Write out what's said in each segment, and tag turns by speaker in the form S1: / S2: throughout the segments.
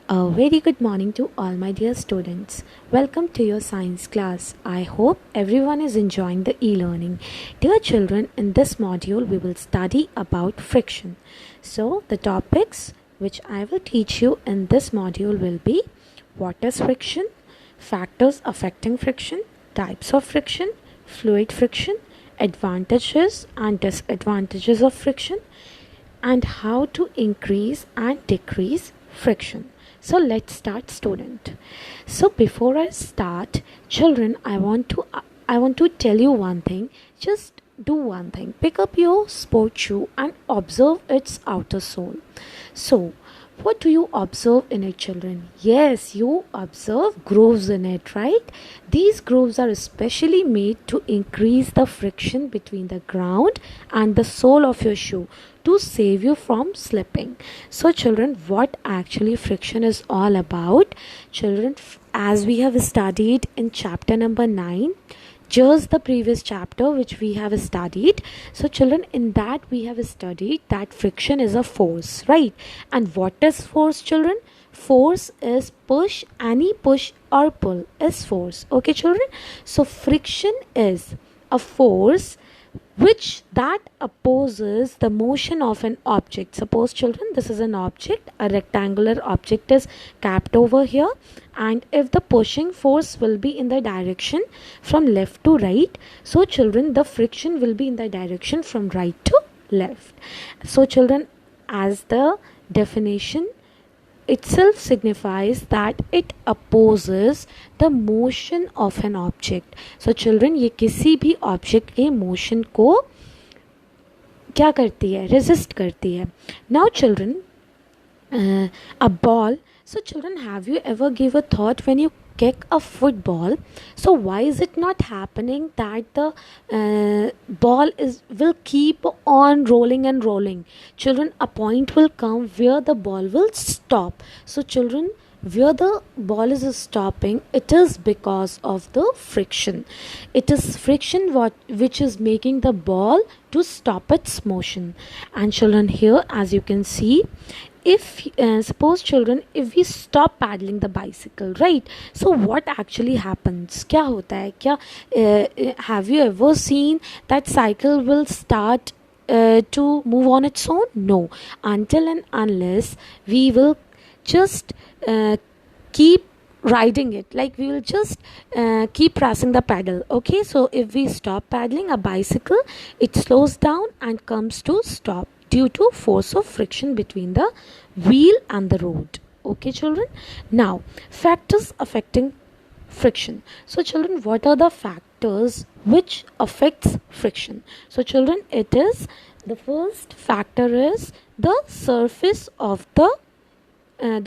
S1: A very good morning to all my dear students. Welcome to your science class. I hope everyone is enjoying the e-learning. Dear children, in this module we will study about friction. So the topics which I will teach you in this module will be what is friction, factors affecting friction, types of friction, fluid friction, advantages and disadvantages of friction, and how to increase and decrease friction. So let's start, student. So before I start, children, I want to tell you one thing. Just do one thing. Pick up your sport shoe and observe its outer sole. So what do you observe in it, children? Yes, you observe grooves in it, right? These grooves are especially made to increase the friction between the ground and the sole of your shoe to save you from slipping. So children, what actually friction is all about? Children, as we have studied in chapter number 9, just the previous chapter which we have studied. So children, in that we have studied that friction is a force, right? And what is force, children? Force is push. Any push or pull is force. Okay, children? So friction is a force which that opposes the motion of an object. Suppose, children, this is an object, a rectangular object is capped over here, and if the pushing force will be in the direction from left to right, so children, the friction will be in the direction from right to left. So children, as the definition itself signifies that it opposes the motion of an object. So children, ये किसी भी object के motion को क्या करती है? Resist करती है. Now children, a ball. So children, have you ever give a thought when you kick a football? So why is it not happening that the ball will keep on rolling and rolling? Children, a point will come where the ball will stop. So children, where the ball is stopping, it is because of the friction. It is friction which is making the ball to stop its motion. And children, here as you can see, if suppose children, if we stop paddling the bicycle, right, so what actually happens? क्या होता है? क्या have you ever seen that cycle will start to move on its own? No, until and unless we will just keep riding it, like we will just keep pressing the pedal. Okay, so if we stop paddling a bicycle, it slows down and comes to stop due to force of friction between the wheel and the road. Okay, children. Now, factors affecting friction. So children, what are the factors which affects friction? So children, it is the first factor is the surface of the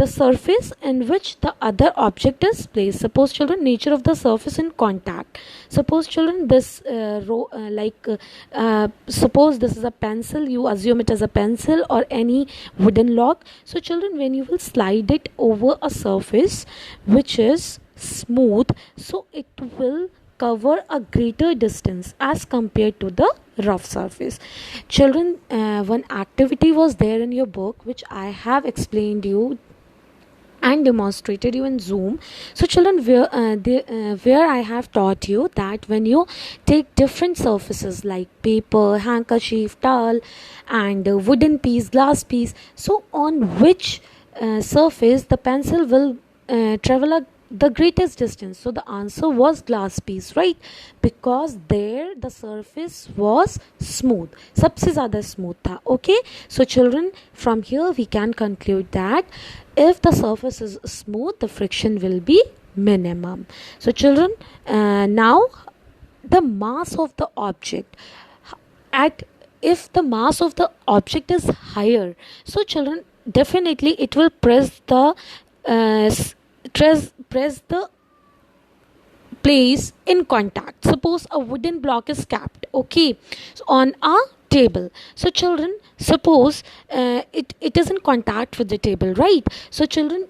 S1: surface in which the other object is placed. Suppose children, nature of the surface in contact. Suppose children, this suppose this is a pencil, you assume it as a pencil or any wooden log. So children, when you will slide it over a surface which is smooth, so it will cover a greater distance as compared to the rough surface. Children, one activity was there in your book which I have explained you and demonstrated you in Zoom. So children, where I have taught you that when you take different surfaces like paper, handkerchief, towel, and wooden piece, glass piece, so on which surface the pencil will travel the greatest distance? So the answer was glass piece, right? Because there the surface was smooth, सबसे ज़्यादा smooth था. Okay, so children, from here we can conclude that if the surface is smooth, the friction will be minimum. So children, now the mass of the object, if the mass of the object is higher, so children, definitely it will press the place in contact. Suppose a wooden block is capped, okay, so on a table. So children, suppose it is in contact with the table, right? So children,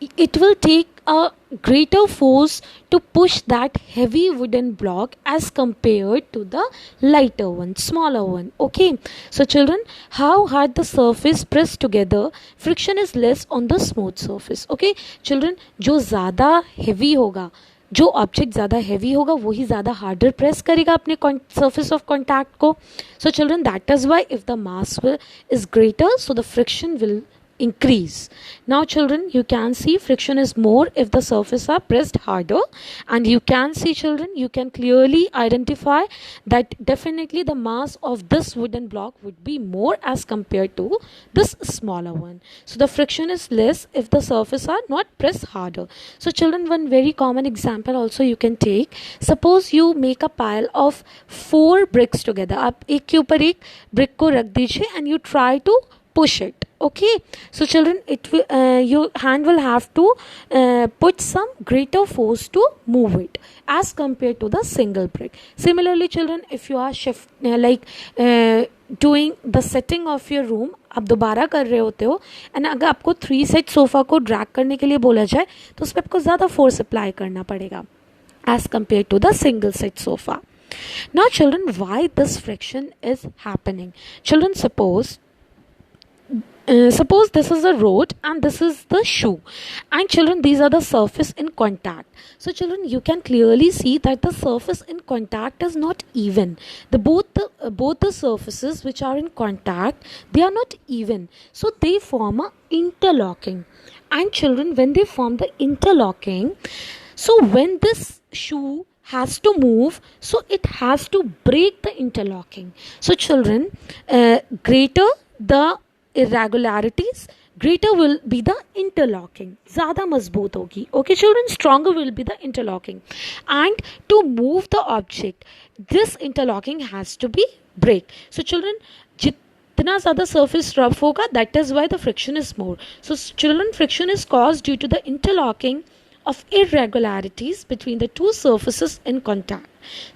S1: it will take a greater force to push that heavy wooden block as compared to the lighter one, smaller one. Okay, so children, how hard the surface pressed together, friction is less on the smooth surface. Okay, children, जो ज़्यादा heavy होगा, जो object ज़्यादा heavy होगा वही ज़्यादा harder press करेगा अपने सर्फेस ऑफ कॉन्टैक्ट को. So children, that is Y if the mass is greater, so the friction will increase. Now children, you can see friction is more if the surface are pressed harder, and you can see children, you can clearly identify that definitely the mass of this wooden block would be more as compared to this smaller one. So the friction is less if the surface are not pressed harder. So children, one very common example also you can take. Suppose you make a pile of 4 bricks together. आप एक के ऊपर एक brick को रख दीजिए and you try to push it. Okay, so children, it will your hand will have to put some greater force to move it as compared to the single brick. Similarly children, if you are doing the setting of your room, आप दोबारा कर रहे होते हो and अगर आपको 3 set sofa को drag करने के लिए बोला जाए तो उस पर आपको ज़्यादा फोर्स अप्लाई करना पड़ेगा as compared to the single set sofa. Now children, why this friction is happening? Children, suppose this is a road and this is the shoe, and children, these are the surface in contact. So children, you can clearly see that the surface in contact is not even. Both the surfaces which are in contact, they are not even, so they form a interlocking. And children, when they form the interlocking, so when this shoe has to move, so it has to break the interlocking. So children, greater the irregularities, greater will be the interlocking. ज़्यादा मजबूत होगी. Okay children, stronger will be the interlocking. And to move the object, this interlocking has to be break. So children, जितना ज़्यादा surface rough होगा, that is why the friction is more. So children, friction is caused due to the interlocking of irregularities between the two surfaces in contact.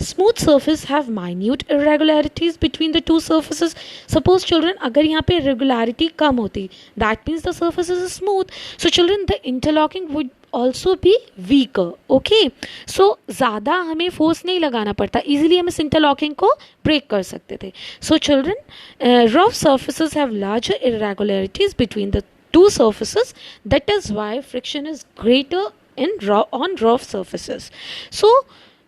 S1: Smooth surface have minute irregularities between the two surfaces. Suppose children, अगर यहाँ पे irregularity कम होती, that means the surface is smooth. So children, the interlocking would also be weaker. Okay, so ज़्यादा हमें force नहीं लगाना पड़ता, easily हम इस interlocking को break कर सकते थे. So children, rough surfaces have larger irregularities between the two surfaces. That is why friction is greater on rough surfaces. So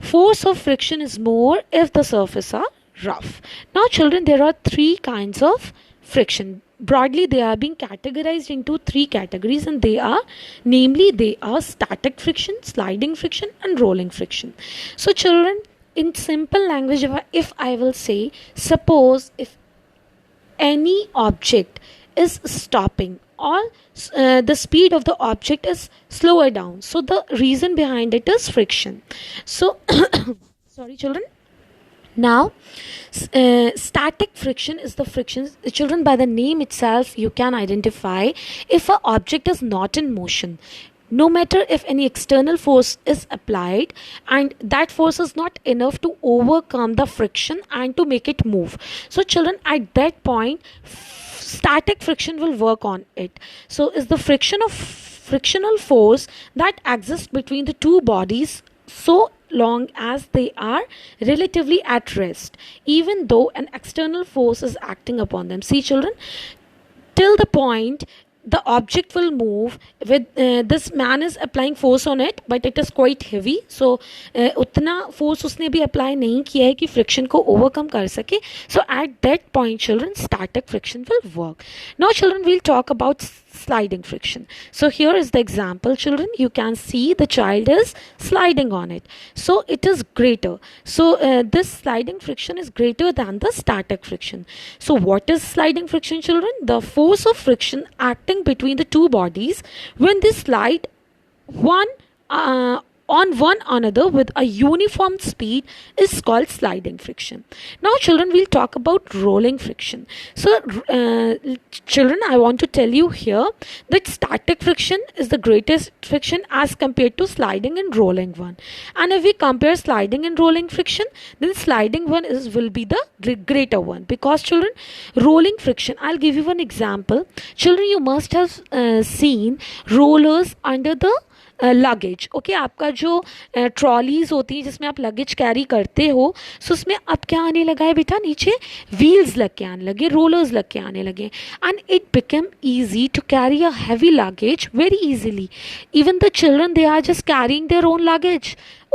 S1: force of friction is more if the surface are rough. Now children, there are 3 kinds of friction. Broadly, they are being categorized into 3 categories, and they are static friction, sliding friction, and rolling friction. So children, in simple language, if I will say, suppose if any object is stopping, or the speed of the object is slower down, so the reason behind it is friction. So sorry children. Now static friction is the friction. Children, by the name itself you can identify if an object is not in motion, no matter if any external force is applied, and that force is not enough to overcome the friction and to make it move. So children, at that point static friction will work on it. So is the frictional force that exists between the two bodies so long as they are relatively at rest, even though an external force is acting upon them. See children, till the point the object will move with this man is applying force on it, but it is quite heavy, so उतना force उसने भी apply नहीं किया है कि friction को overcome कर सके. So at that point children, static friction will work. Now children, we'll talk about sliding friction. So here is the example children, you can see the child is sliding on it, so it is greater. So this sliding friction is greater than the static friction. So what is sliding friction children? The force of friction acting between the two bodies when they slide on one another with a uniform speed is called sliding friction. Now children, we'll talk about rolling friction. So children, I want to tell you here that static friction is the greatest friction as compared to sliding and rolling one. And if we compare sliding and rolling friction, then sliding one will be the greater one, because children, rolling friction, I'll give you one example. Children, you must have seen rollers under the luggage. Okay, आपका जो trolleys होती है जिसमें आप luggage carry करते हो, सो उसमें अब क्या आने लगा है बेटा, नीचे व्हील्स लग के आने लगे, रोलर्स लग के आने लगे, and it become easy to carry a heavy luggage very easily. Even the children, they are just carrying their own luggage.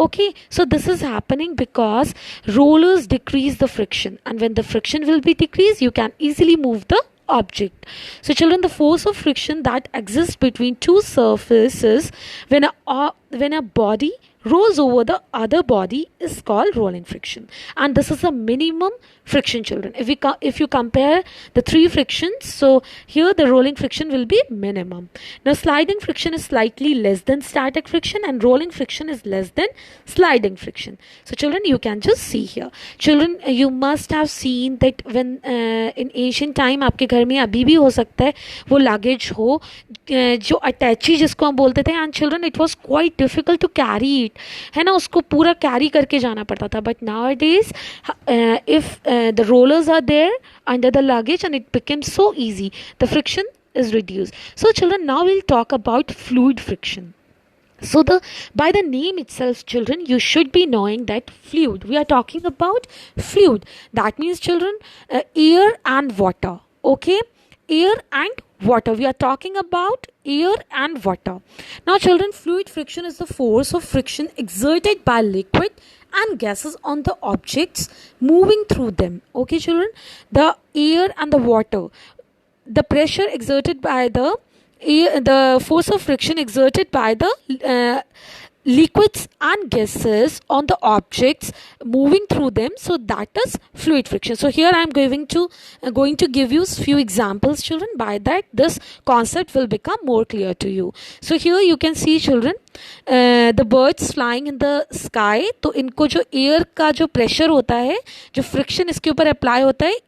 S1: Okay, so this is happening because rollers decrease the friction, and when the friction will be decreased, you can easily move the object. So children, the force of friction that exists between two surfaces when a body rolls over the other body is called rolling friction, and this is the minimum friction, children. If you compare the three frictions, so here the rolling friction will be minimum. Now sliding friction is slightly less than static friction, and rolling friction is less than sliding friction. So children, you can just see here. Children, you must have seen that when in ancient time आपके घर में अभी भी हो सकता है वो luggage हो जो अटैची जिसको हम बोलते थे, and children it was quite difficult to carry it, है ना, उसको पूरा कैरी करके जाना पड़ता था. But now it is if the rollers are there under the luggage and it become so easy, the friction is reduced. So children, now we'll talk about fluid friction. So by the name itself, children, you should be knowing that fluid, we are talking about fluid, that means children, air and water. Okay, air and water, we are talking about air and water. Now children, fluid friction is the force of friction exerted by liquid and gases on the objects moving through them. Okay children, the air and the water, the pressure exerted by the force of friction exerted by the liquids and gases on the objects moving through them, so that is fluid friction. So here I am going to give you few examples, children. By that this concept will become more clear to you. So here you can see children, the birds flying in the sky. तो इनको जो air का जो pressure होता है, जो friction इसके ऊपर apply होता है,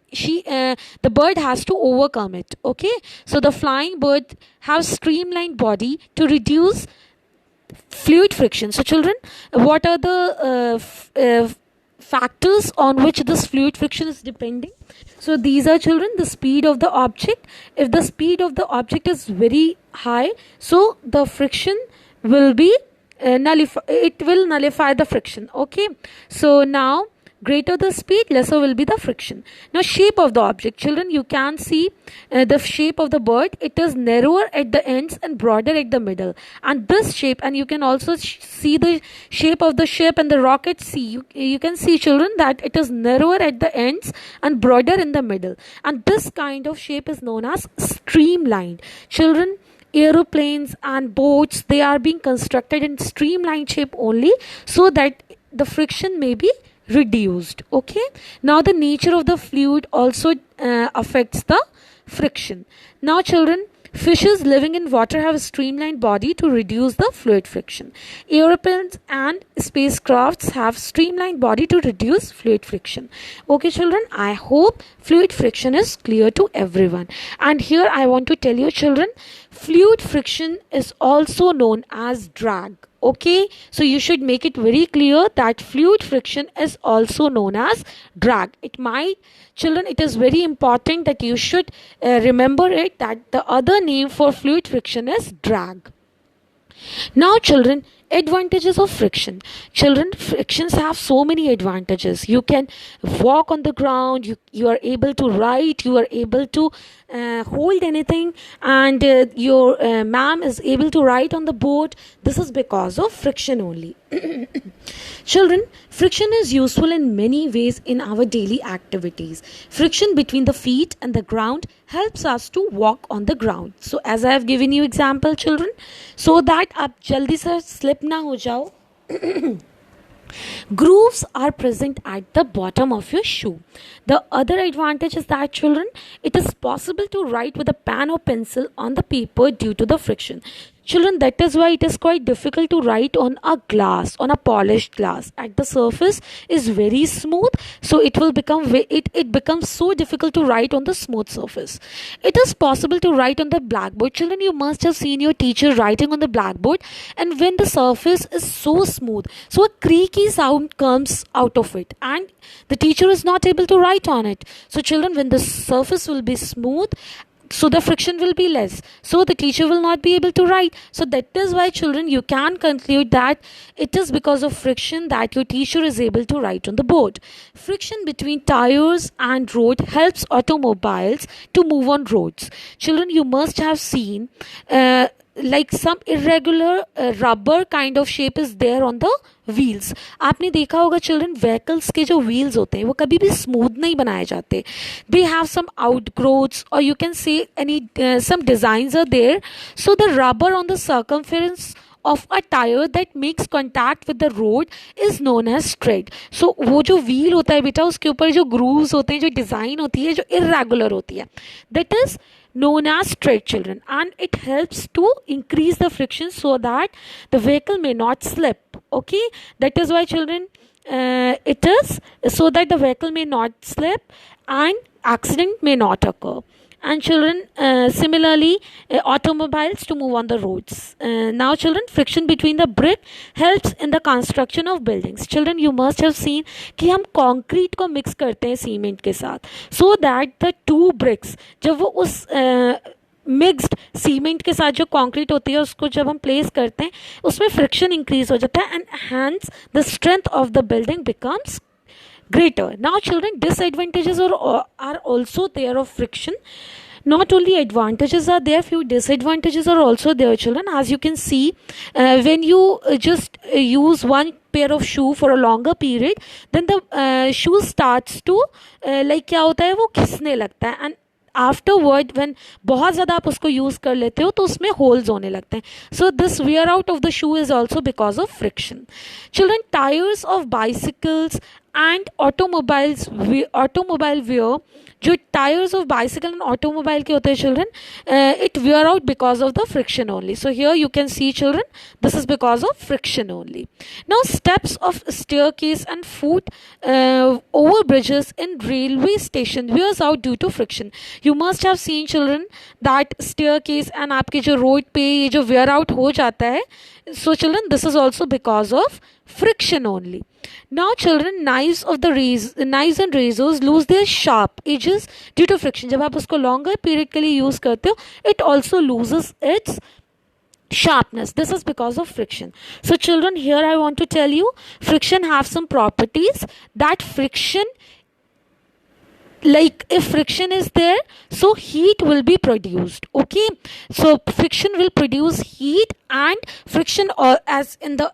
S1: the bird has to overcome it. Okay, so the flying bird have streamlined body to reduce fluid friction. So children, what are the factors on which this fluid friction is depending? So these are children, the speed of the object. If the speed of the object is very high, so the friction will be it will nullify the friction. Okay, so now greater the speed, lesser will be the friction. Now shape of the object, children, you can see the shape of the bird. It is narrower at the ends and broader at the middle, and this shape, and you can also see the shape of the ship and the rocket. See, you can see children that it is narrower at the ends and broader in the middle, and this kind of shape is known as streamlined. Children, aeroplanes and boats, they are being constructed in streamlined shape only, so that the friction may be reduced. Okay, now the nature of the fluid also affects the friction. Now children, fishes living in water have a streamlined body to reduce the fluid friction. Aeroplanes and spacecrafts have streamlined body to reduce fluid friction. Okay children, I hope fluid friction is clear to everyone. And here I want to tell you children, fluid friction is also known as drag. Okay, so you should make it very clear that fluid friction is also known as drag. Children, it is very important that you should remember it, that the other name for fluid friction is drag. Now children, advantages of friction. Children, frictions have so many advantages. You can walk on the ground, you are able to write, you are able to hold anything, and your ma'am is able to write on the board. This is because of friction only. Children, friction is useful in many ways in our daily activities. Friction between the feet and the ground helps us to walk on the ground. So as I have given you example children, so that आप जल्दी से slip ना हो जाओ. Grooves are present at the bottom of your shoe. The other advantage is that children, it is possible to write with a pen or pencil on the paper due to the friction. Children, that is why it is quite difficult to write on a glass, on a polished glass. At the surface is very smooth, so it becomes so difficult to write on the smooth surface. It is possible to write on the blackboard. Children, you must have seen your teacher writing on the blackboard, and when the surface is so smooth, so a creaky sound comes out of it, and the teacher is not able to write on it. So children, when the surface will be smooth, so the friction will be less, so the teacher will not be able to write. So that is why, children, you can conclude that it is because of friction that your teacher is able to write on the board. Friction between tires and road helps automobiles to move on roads. Children, you must have seen like some irregular rubber kind of shape is there on the wheels. आपने देखा होगा children, vehicles के जो wheels होते हैं वो कभी भी स्मूथ नहीं बनाए जाते. दे हैव सम आउटग्रोथ्स और you can say any some designs are there. So the rubber on the circumference of a tire that makes contact with the road is known as tread. So वो जो wheel होता है बेटा, उसके ऊपर जो grooves होते हैं, जो design होती है, जो irregular होती है, that is known as tread, children, and it helps to increase the friction so that the vehicle may not slip. Okay, that is why, children, it is so that the vehicle may not slip and accident may not occur. And children, similarly, automobiles to move on the roads. Now children, friction between the brick helps in the construction of buildings. Children, you must have seen कि हम concrete को mix करते हैं cement के साथ, so that the two bricks, जब वो उस मिक्स्ड सीमेंट के साथ जो कंक्रीट होती है उसको जब हम प्लेस करते हैं उसमें फ्रिक्शन इंक्रीज हो जाता है, and hence the strength of the building becomes greater. Now children, disadvantages are also there of friction. Not only advantages are there, few disadvantages are also there, children. As you can see, when you just use one pair of shoe for a longer period, then the shoe starts to like क्या होता है, वो घिसने लगता है, and afterward when बहुत ज़्यादा आप उसको यूज़ कर लेते हो तो उसमें होल्स होने लगते हैं. So this wear out of the shoe is also because of friction. Children, tyres of bicycles and automobile wear, जो tyres of bicycle and automobile के होते हैं children, it wear out because of the friction only. So here you can see children, this is because of friction only. Now steps of staircase and foot over bridges in railway station wears out due to friction. You must have seen children that staircase and आपके जो road पे ये जो wear out हो जाता है. So children, this is also because of friction only. Now children, knives and razors lose their sharp edges due to friction. जब आप उसको longer period के लिए use करते हो, it also loses its sharpness. This is because of friction. So children, here I want to tell you, friction have some properties. That friction, like if friction is there, so heat will be produced. Okay, so friction will produce heat, and friction, as in the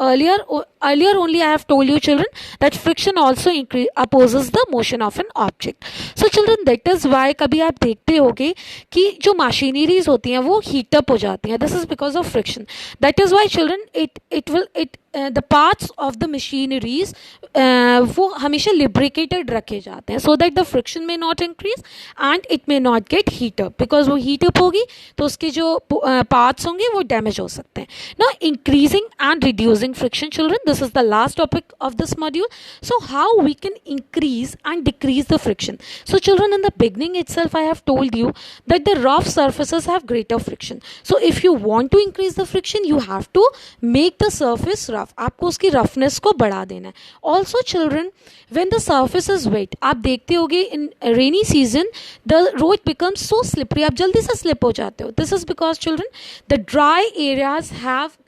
S1: earlier only I have told you children that friction also opposes the motion of an object. So children, that is why कभी आप देखते होगे कि जो machineries होती हैं वो heat up हो जाती हैं. This is because of friction. That is why children, the parts of the machineries वो हमेशा lubricated रखे जाते हैं, so that the friction may not increase and it may not get heat up, because वो heat up होगी तो उसके जो parts होंगे वो damage हो सकते हैं. Now increasing and reducing friction, children, this is the last topic of this module. So how we can increase and decrease the friction? So children, in the beginning itself I have told you that the rough surfaces have greater friction. So if you want to increase the friction, you have to make the surface rough. आपको उसकी roughness को बढ़ा देना है. Also children, when the surface is wet, आप देखते होगे in rainy season the road becomes so slippery, आप जल्दी से slip हो जाते हो. This is because children, the dry areas have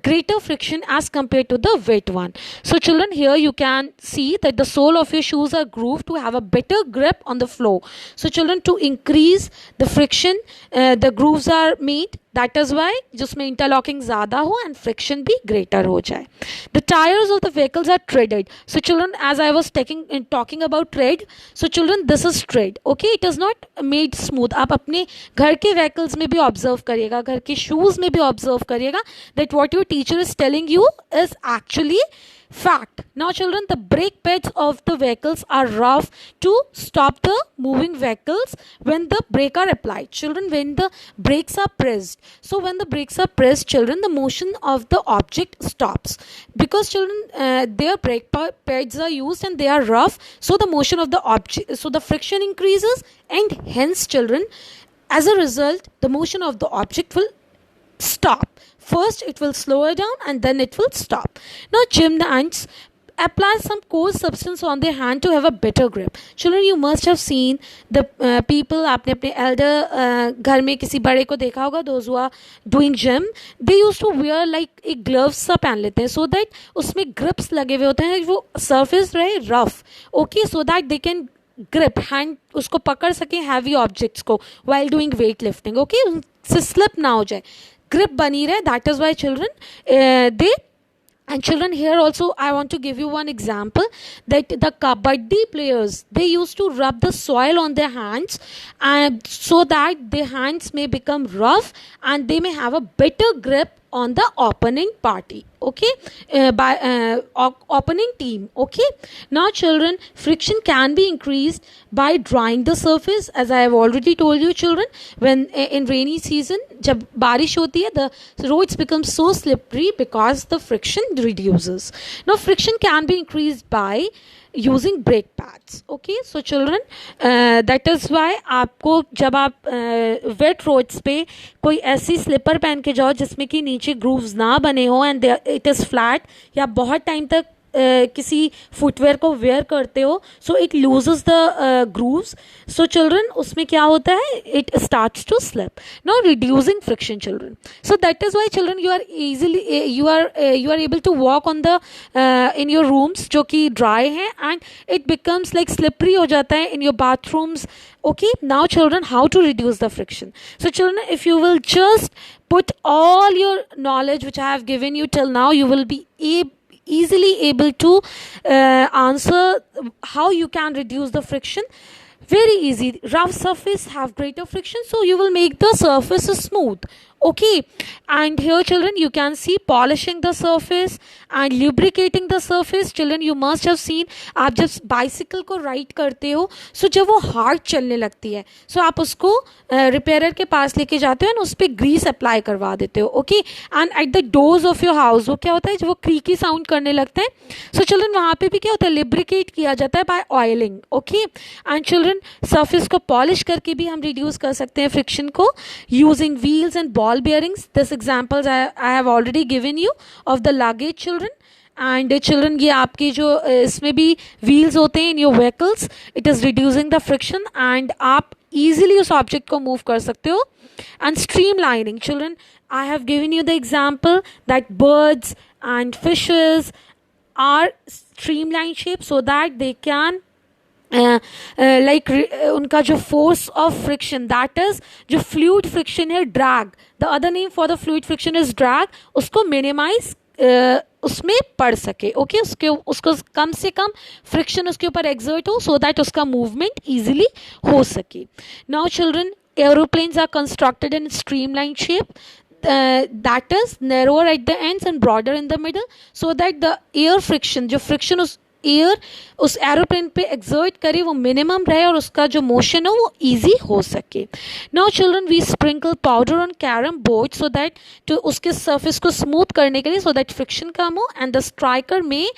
S1: greater friction as compared to the wet one. So children, here you can see that the sole of your shoes are grooved to have a better grip on the floor. So children, to increase the friction, the grooves are made. That is why जिसमें interlocking ज़्यादा हो and friction भी greater हो जाए. The tires of the vehicles are treaded. So children, as I was talking about tread, so children, this is tread. Okay, it is not made smooth. आप अपने घर के vehicles में भी observe करिएगा, घर के shoes में भी observe करिएगा that what your teacher is telling you is actually fact. Now children, the brake pads of the vehicles are rough to stop the moving vehicles when the brake are applied. Children, when the brakes are pressed, so when the brakes are pressed, children, the motion of the object stops, because children, their brake pads are used and they are rough, so the motion of the object, so the friction increases, and hence children, as a result, the motion of the object will stop. First it will slow down and then it will stop. Now gymnasts, apply some coarse substance on their hand to have a better grip. Children, you must have seen the people, आपने अपने elder घर में किसी बड़े को देखा होगा, those who are doing gym, they used to wear like एक gloves सा पहन लेते हैं so that उसमें grips लगे हुए होते हैं, वो surface रहे rough, okay, so that they can grip hand, उसको पकड़ सके हैवी ऑब्जेक्ट्स को while doing weight lifting, okay, उससे slip ना हो जाए, grip बनी रहे. That is why children they, and children, here also I want to give you one example that the kabaddi players, they used to rub the soil on their hands and so that their hands may become rough and they may have a better grip on the opponent party, okay, opponent team, okay. Now children, friction can be increased by drying the surface, as I have already told you children, when in rainy season जब बारिश होती है, the roads become so slippery because the friction reduces. Now friction can be increased by using brake pads, okay. So children, that is why आपको जब आप wet roads पे कोई ऐसी स्लीपर पहन के जाओ जिसमें कि नीचे grooves ना बने हो and it is flat, या बहुत टाइम तक किसी फुटवेयर को वेयर करते हो, so it loses the grooves, so children उसमें क्या होता है, it starts to slip. Now reducing friction children, so that is why children you are easily you are able to walk on the in your rooms जो कि dry हैं and it becomes like slippery हो जाता है in your bathrooms. Okay, now children, how to reduce the friction? So children, if you will just put all your knowledge which I have given you till now, you will be easily able to answer how you can reduce the friction. Very easy. Rough surface have greater friction, so you will make the surface smooth, okay. And here children, you can see polishing the surface and lubricating the surface. Children, you must have seen, आप जब bicycle को ride करते हो, सो जब वो hard चलने लगती है, सो आप उसको रिपेयरर के पास लेके जाते हो और उस पर ग्रीस अप्लाई करवा देते हो, okay. And at the doors of your house वो क्या होता है, जब वो क्रीकी साउंड करने लगते हैं, सो चिल्ड्रन वहाँ पे भी क्या होता है, लिब्रिकेट किया जाता है by oiling, okay. And children, surface को पॉलिश करके भी हम रिड्यूस कर सकते हैं फ्रिक्शन को using wheels and ball bearings. This examples I have already given you of the luggage children. And children, ये आपके जो इसमें भी wheels होते हैं in your vehicles, it is reducing the friction and आप easily उस object को move कर सकते हो. And streamlining children, I have given you the example that birds and fishes are streamlined shape so that they can उनका जो force of friction, that is जो fluid friction है, drag, the other name for the fluid friction is drag, उसको minimise उसमें पड़ सके, okay. उसको कम से कम फ्रिक्शन उसके ऊपर एक्सर्ट हो सो दैट उसका मूवमेंट ईजिली हो सके. Now children, aeroplanes are constructed in streamline shape, that is narrower at the ends and broader in the middle so that the air friction, जो friction उस air उस aeroplane पे exert करे वो minimum रहे और उसका जो मोशन हो वो इजी हो सके. Now children, we sprinkle powder on carrom board so that, तो उसके सरफेस को स्मूथ करने के लिए, सो दैट फ्रिक्शन कम हो एंड द स्ट्राइकर में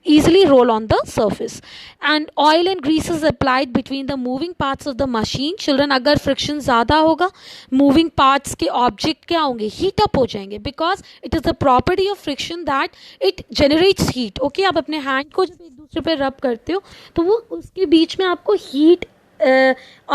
S1: easily roll on the surface. And oil and grease is applied between the moving parts of the machine. Children, अगर friction ज़्यादा होगा, moving parts के object क्या होंगे, heat up हो जाएंगे, because it is the property of friction that it generates heat. Okay, आप अपने hand को जब एक दूसरे पे rub करते हो तो वो उसके बीच में आपको heat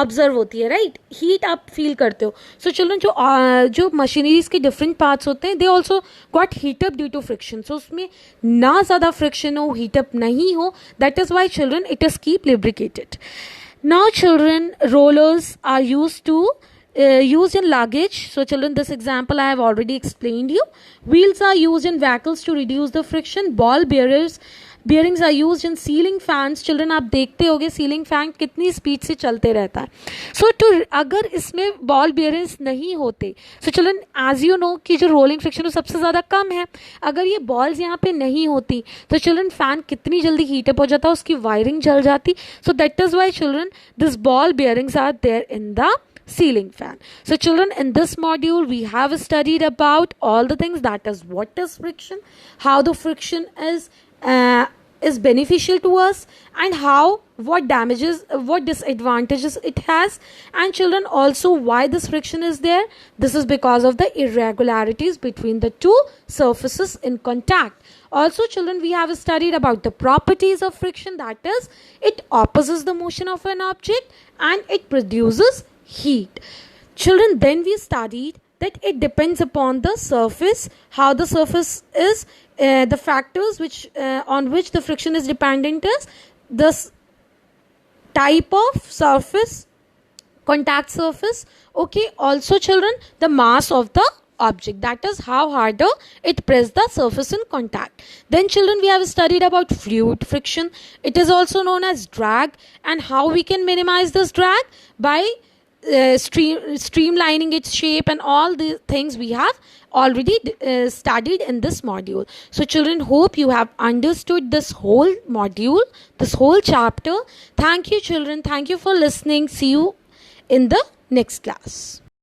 S1: ऑब्जर्व होती है, राइट, हीट आप फील करते हो. सो चिल्ड्रन, जो मशीनरीज के डिफरेंट पार्ट्स होते हैं, they also got heat up due to friction. So उसमें ना ज़्यादा फ्रिक्शन हो, हीटअप नहीं हो, that is why children it is keep lubricated. Now children, rollers are used to used in luggage. So children, this example I have already explained you. Wheels are used in vehicles to reduce the friction. Ball bearings are used in ceiling fans. Children, आप देखते होगे ceiling fan कितनी speed से चलते रहता है. So अगर इसमें ball bearings नहीं होते, so children, as you know कि जो rolling friction वो सबसे ज़्यादा कम है, अगर ये balls यहाँ पे नहीं होती तो children fan कितनी जल्दी heat up हो जाता, उसकी wiring जल जाती. So that is why children, this ball bearings are there in the ceiling fan. So children, in this module we have studied about all the things, that is what is friction, how the friction is is beneficial to us, and how, what damages, what disadvantages it has. And children, also why this friction is there. This is because of the irregularities between the two surfaces in contact. Also children, we have studied about the properties of friction, that is, it opposes the motion of an object and it produces heat. Children, then we studied that it depends upon the surface, how the surface is, the factors which on which the friction is dependent is the type of surface, contact surface. Okay, also children, the mass of the object, that is how harder it press the surface in contact. Then children, we have studied about fluid friction. It is also known as drag, and how we can minimize this drag by streamlining its shape, and all the things we have already studied in this module. So children, hope you have understood this whole module, this whole chapter. Thank you children, thank you for listening. See you in the next class.